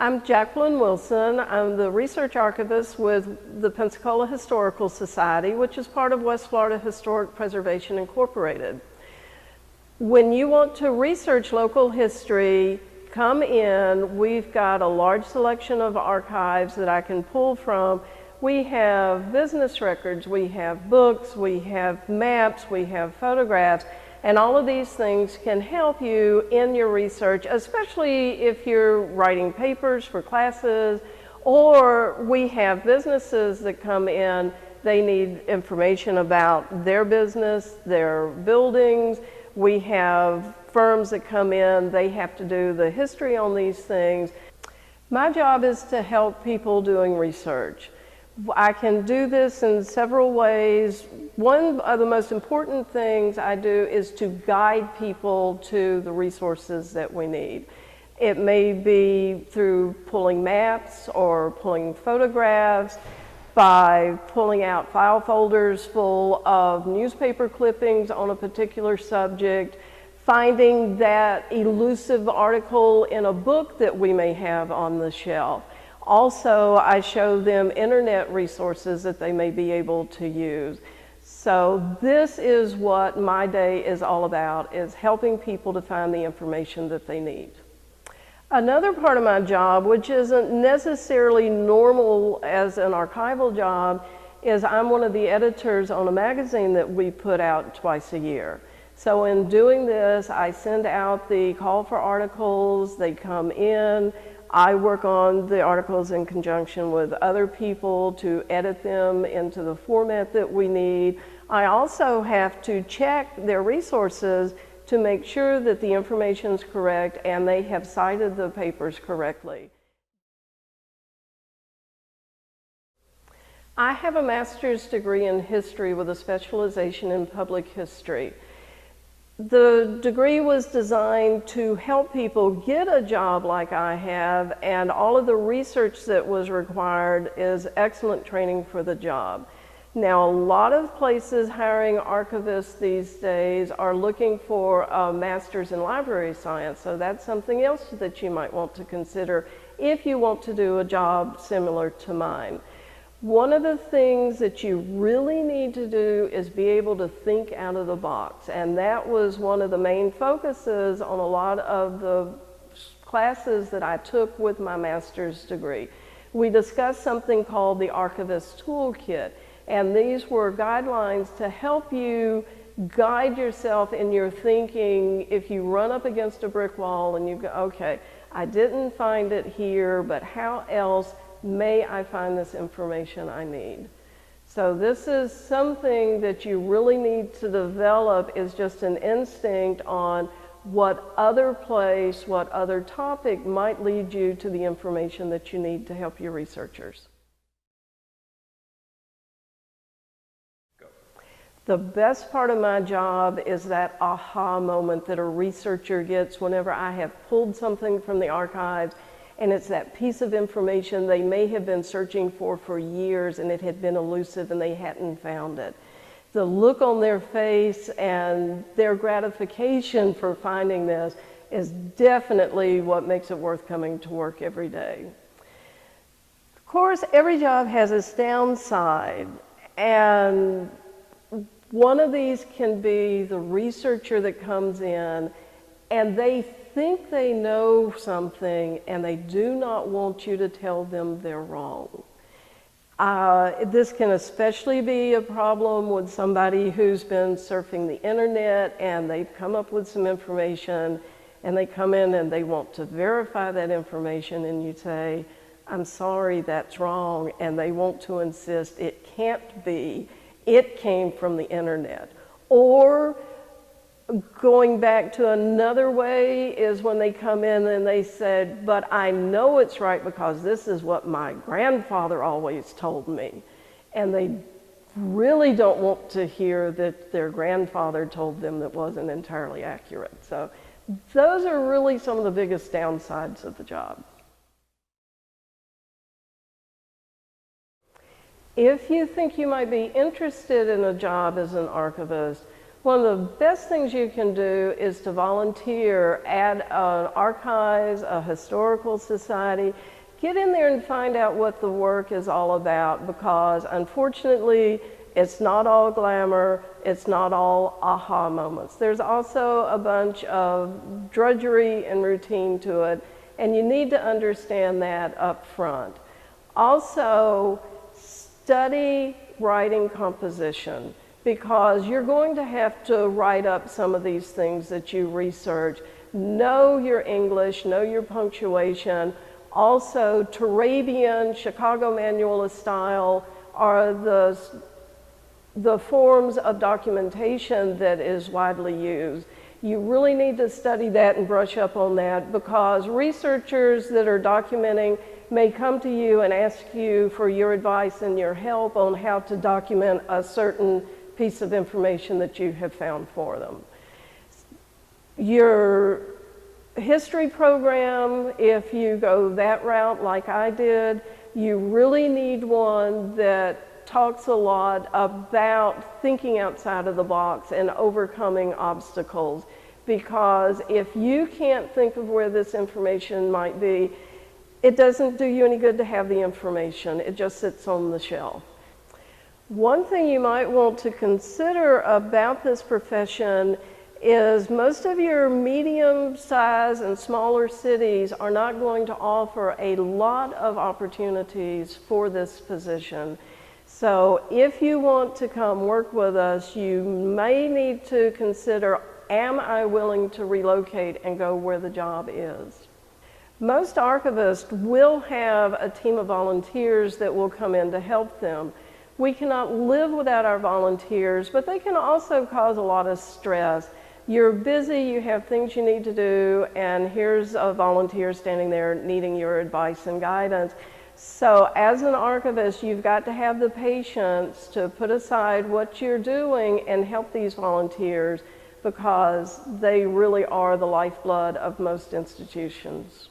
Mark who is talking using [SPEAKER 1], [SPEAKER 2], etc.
[SPEAKER 1] I'm Jacqueline Wilson. I'm the research archivist with the Pensacola Historical Society, which is part of West Florida Historic Preservation Incorporated. When you want to research local history, come in. We've got a large selection of archives that I can pull from. We have business records, we have books, we have maps, we have photographs, and all of these things can help you in your research, especially if you're writing papers for classes, or we have businesses that come in, they need information about their business, their buildings. We have firms that come in, they have to do the history on these things. My job is to help people doing research. I can do this in several ways. One of the most important things I do is to guide people to the resources that we need. It may be through pulling maps or pulling photographs, by pulling out file folders full of newspaper clippings on a particular subject, finding that elusive article in a book that we may have on the shelf. Also, I show them internet resources that they may be able to use. So this is what my day is all about, is helping people to find the information that they need. Another part of my job, which isn't necessarily normal as an archival job, is I'm one of the editors on a magazine that we put out twice a year. So in doing this, I send out the call for articles, they come in, I work on the articles in conjunction with other people to edit them into the format that we need. I also have to check their resources to make sure that the information is correct and they have cited the papers correctly. I have a master's degree in history with a specialization in public history. The degree was designed to help people get a job like I have, and all of the research that was required is excellent training for the job. Now, a lot of places hiring archivists these days are looking for a master's in library science, so that's something else that you might want to consider if you want to do a job similar to mine. One of the things that you really need to do is be able to think out of the box, and that was one of the main focuses on a lot of the classes that I took with my master's degree. We discussed something called the Archivist Toolkit, and these were guidelines to help you guide yourself in your thinking if you run up against a brick wall and you go, okay, I didn't find it here, but how else may I find this information I need? So this is something that you really need to develop, is just an instinct on what other place, what other topic might lead you to the information that you need to help your researchers. Go. The best part of my job is that aha moment that a researcher gets whenever I have pulled something from the archives, and it's that piece of information they may have been searching for years and it had been elusive and they hadn't found it. The look on their face and their gratification for finding this is definitely what makes it worth coming to work every day. Of course, every job has its downside, and one of these can be the researcher that comes in and they think they know something and they do not want you to tell them they're wrong. This can especially be a problem with somebody who's been surfing the internet and they've come up with some information and they come in and they want to verify that information, and you say, I'm sorry, that's wrong, and they want to insist it can't be, it came from the internet. Or going back to another way is when they come in and they said, but I know it's right because this is what my grandfather always told me. And they really don't want to hear that their grandfather told them that wasn't entirely accurate. So those are really some of the biggest downsides of the job. If you think you might be interested in a job as an archivist, one of the best things you can do is to volunteer at an archives, a historical society. get in there and find out what the work is all about, because unfortunately, it's not all glamour, it's not all aha moments. There's also a bunch of drudgery and routine to it, and you need to understand that up front. Also, study writing composition, because you're going to have to write up some of these things that you research. Know your English, know your punctuation. Also, Turabian, Chicago Manual of Style are the forms of documentation that is widely used. You really need to study that and brush up on that, because researchers that are documenting may come to you and ask you for your advice and your help on how to document a certain piece of information that you have found for them. Your history program, if you go that route like I did, you really need one that talks a lot about thinking outside of the box and overcoming obstacles, because if you can't think of where this information might be, it doesn't do you any good to have the information. It just sits on the shelf. One thing you might want to consider about this profession is most of your medium-sized and smaller cities are not going to offer a lot of opportunities for this position. So if you want to come work with us, you may need to consider, am I willing to relocate and go where the job is? Most archivists will have a team of volunteers that will come in to help them. We cannot live without our volunteers, but they can also cause a lot of stress. You're busy, you have things you need to do, and here's a volunteer standing there needing your advice and guidance. So as an archivist, you've got to have the patience to put aside what you're doing and help these volunteers, because they really are the lifeblood of most institutions.